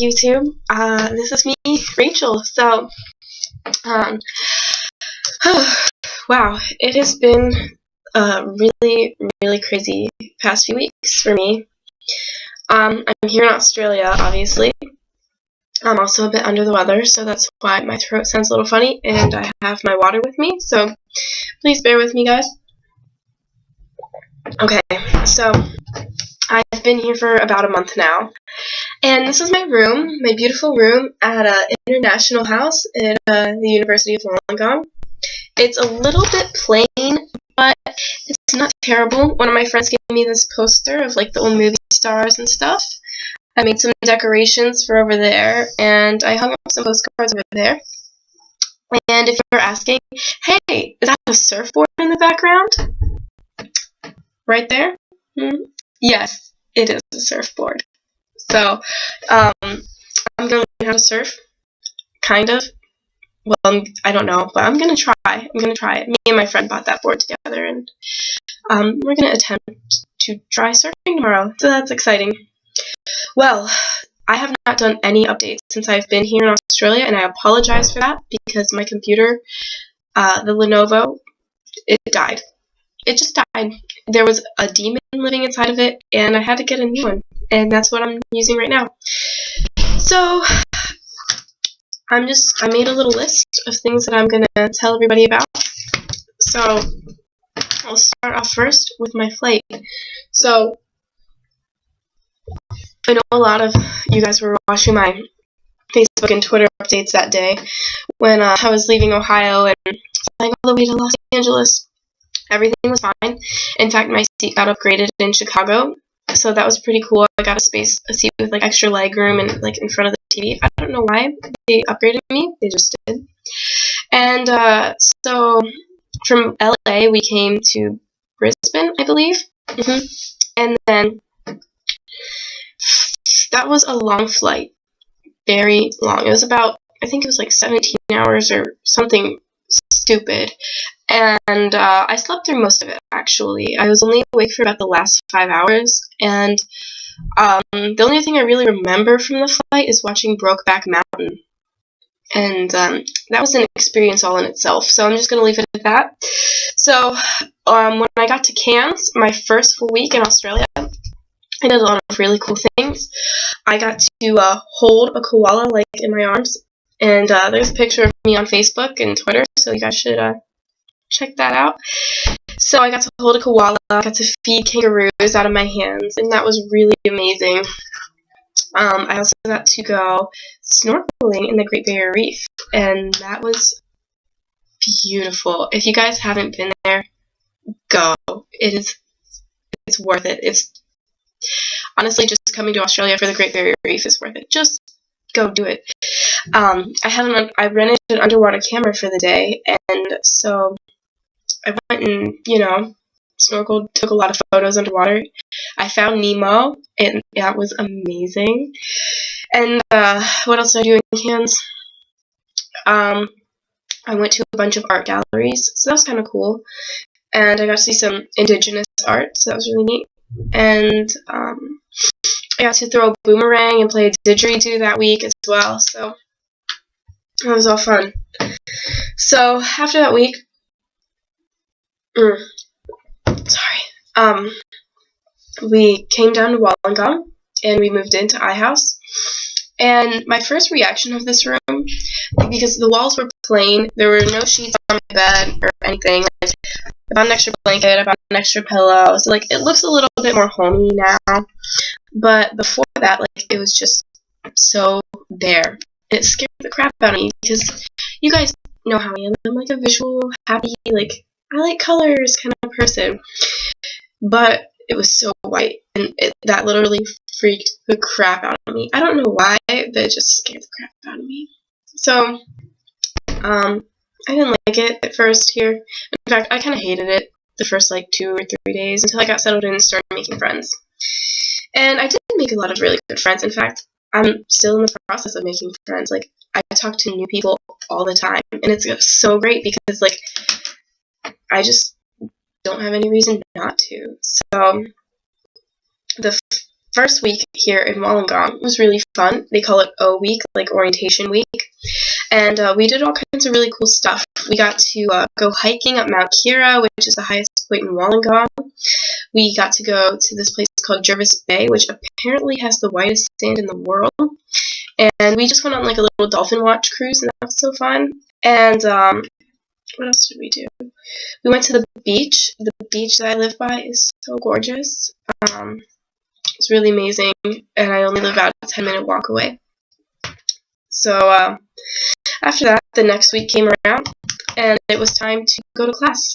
YouTube. This is me, Rachel. So, um, wow, it has been really, really crazy past few weeks for me. I'm here in Australia, obviously. I'm also a bit under the weather, so that's why my throat sounds a little funny, and I have my water with me, so please bear with me, guys. Okay, so I've been here for about a month now. And this is my room, my beautiful room at an international house at the University of Wollongong. It's a little bit plain, but it's not terrible. One of my friends gave me this poster of like the old movie stars and stuff. I made some decorations for over there, and I hung up some postcards over there. And if you're asking, hey, is that a surfboard in the background? Right there? Yes, it is a surfboard. So, I'm going to learn how to surf, kind of. Well, I don't know, but I'm going to try. I'm going to try it. Me and my friend bought that board together, and we're going to attempt to try surfing tomorrow, so that's exciting. Well, I have not done any updates since I've been here in Australia, and I apologize for that because my computer, the Lenovo, it died. It just died. There was a demon living inside of it, and I had to get a new one, and that's what I'm using right now. So, I made a little list of things that I'm going to tell everybody about. So, I'll start off first with my flight. So, I know a lot of you guys were watching my Facebook and Twitter updates that day when I was leaving Ohio and flying all the way to Los Angeles. Everything was fine. In fact, my seat got upgraded in Chicago, so that was pretty cool. I got a seat with like extra leg room and like in front of the TV. I don't know why they upgraded me. They just did. And so from LA, we came to Brisbane, I believe. And then that was a long flight. Very long. It was about, I think it was like 17 hours or something stupid. And I slept through most of it, actually. I was only awake for about the last 5 hours. And the only thing I really remember from the flight is watching Brokeback Mountain. And that was an experience all in itself. So I'm just going to leave it at that. So when I got to Cairns, my first full week in Australia, I did a lot of really cool things. I got to hold a koala like in my arms. And there's a picture of me on Facebook and Twitter, so you guys should check that out. So I got to hold a koala, I got to feed kangaroos out of my hands, and that was really amazing. I also got to go snorkeling in the Great Barrier Reef, and that was beautiful. If you guys haven't been there, go. It's worth it. It's honestly just coming to Australia for the Great Barrier Reef is worth it. Just go do it. I rented an underwater camera for the day, and so I went and, snorkeled, took a lot of photos underwater. I found Nemo, and that was amazing. And what else did I do in Cairns? I went to a bunch of art galleries, so that was kind of cool. And I got to see some indigenous art, so that was really neat. And I got to throw a boomerang and play a didgeridoo that week as well, so it was all fun. So after that week, we came down to Wollongong, and we moved into iHouse. And my first reaction of this room, because the walls were plain, there were no sheets on my bed or anything. Like, I bought an extra blanket, I bought an extra pillow, so like it looks a little bit more homey now. But before that, like it was just so bare. It scared the crap out of me because you guys know how I am. I'm like a visual, happy, like I like colors kind of person. But it was so white, and that literally freaked the crap out of me. I don't know why, but it just scared the crap out of me. So, I didn't like it at first here. In fact, I kind of hated it the first like 2 or 3 days until I got settled in and started making friends. And I did make a lot of really good friends. In fact, I'm still in the process of making friends. Like, I talk to new people all the time, and it's so great because, like, I just don't have any reason not to. So, the first week here in Wollongong was really fun. They call it O Week, like orientation week. And we did all kinds of really cool stuff. We got to go hiking up Mount Kira, which is the highest point in Wollongong. We got to go to this place called Jervis Bay, which apparently has the whitest sand in the world. And we just went on like a little dolphin watch cruise, and that was so fun. And what else did we do? We went to the beach. The beach that I live by is so gorgeous. It's really amazing, and I only live about a 10-minute walk away. So after that, the next week came around, and it was time to go to class.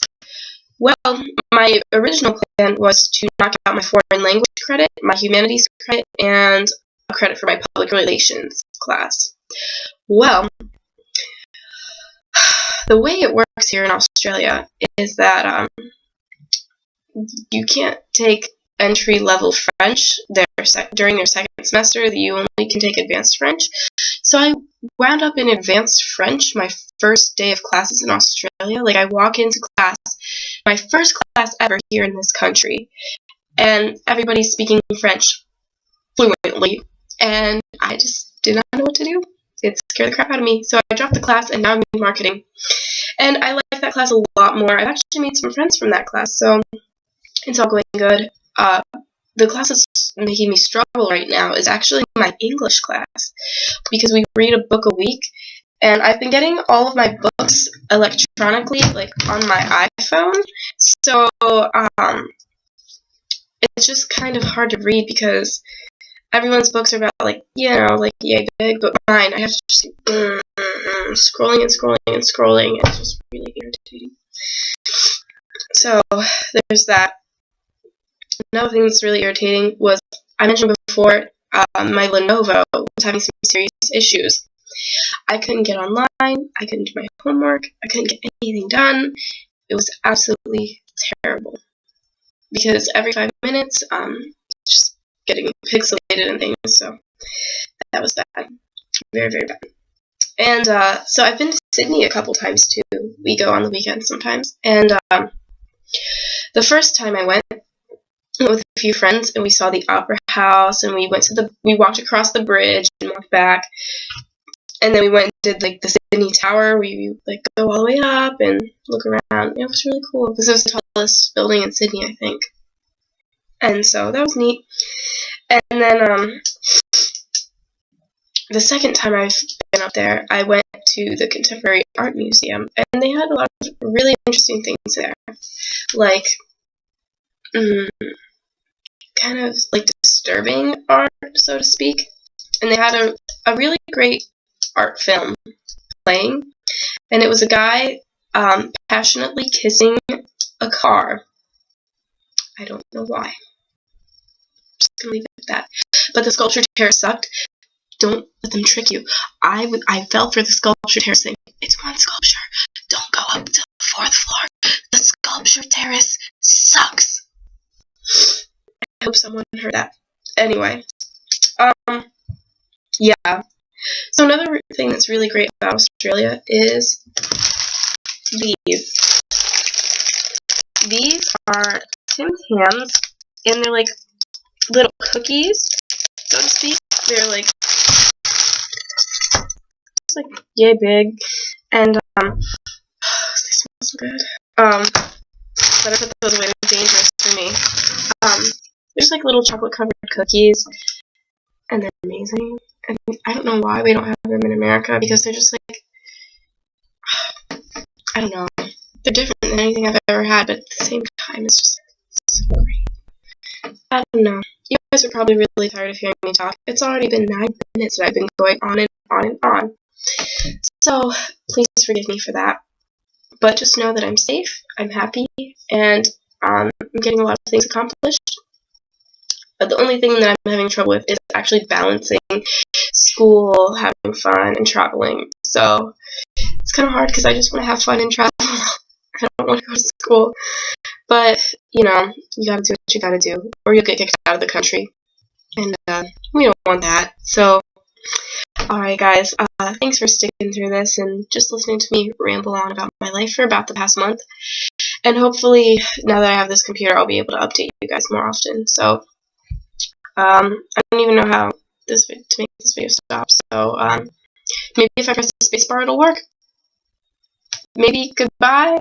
Well, my original plan was to knock out my foreign language credit, my humanities credit, and a credit for my public relations class. Well, the way it works here in Australia is that you can't take entry-level French during their second semester. You only can take advanced French. So I wound up in advanced French my first day of classes in Australia. Like, I walk into class, my first class ever here in this country, and everybody's speaking French fluently, and I just did not know what to do. It scared the crap out of me. So I dropped the class, and now I'm in marketing. And I like that class a lot more. I've actually made some friends from that class, so it's all going good. The class that's making me struggle right now is actually my English class, because we read a book a week, and I've been getting all of my books electronically, like on my iPhone, so it's just kind of hard to read because everyone's books are about, like, like yay big, but mine, I have to just keep scrolling and scrolling and scrolling, and it's just really irritating. So there's that. Another thing that's really irritating was, I mentioned before, my Lenovo was having some serious issues. I couldn't get online, I couldn't do my homework, I couldn't get anything done. It was absolutely terrible. Because every 5 minutes, just getting pixelated and things, so that was bad. Very, very bad. And so I've been to Sydney a couple times too. We go on the weekends sometimes. And the first time I went with a few friends, and we saw the Opera House, and we walked across the bridge and walked back, and then we went and did like the Sydney Tower. We like go all the way up and look around. It was really cool because it was the tallest building in Sydney, I think. And so that was neat. And then the second time I've been up there, I went to the Contemporary Art Museum, and they had a lot of really interesting things there, like kind of like disturbing art, so to speak. And they had a really great art film playing, and it was a guy passionately kissing a car. I don't know why. I'm just gonna leave it at that. But the sculpture terrace sucked. Don't let them trick you. I fell for the sculpture terrace thing. It's one sculpture. Don't go up to the 4th floor. The sculpture terrace sucks. I hope someone heard that. Anyway, yeah. So another thing that's really great about Australia is these. These are Tim Tams, and they're like little cookies, so to speak. They're like just like yay big, and they smell so good. But I put those away, they're dangerous for me. They're just like little chocolate covered cookies, and they're amazing. And I don't know why we don't have them in America, because they're just like, I don't know, they're different than anything I've ever had, but at the same time, it's just so great. I don't know. You guys are probably really tired of hearing me talk. It's already been 9 minutes that I've been going on and on and on. So please forgive me for that. But just know that I'm safe, I'm happy, and I'm getting a lot of things accomplished. But the only thing that I'm having trouble with is actually balancing school, having fun, and traveling. So it's kind of hard because I just want to have fun and travel. I don't want to go to school. But, you gotta do what you gotta do, or you'll get kicked out of the country. And we don't want that. So, alright guys, thanks for sticking through this and just listening to me ramble on about my life for about the past month. And hopefully, now that I have this computer, I'll be able to update you guys more often. So, I don't even know how to make this video stop. So maybe if I press the spacebar, it'll work. Maybe goodbye.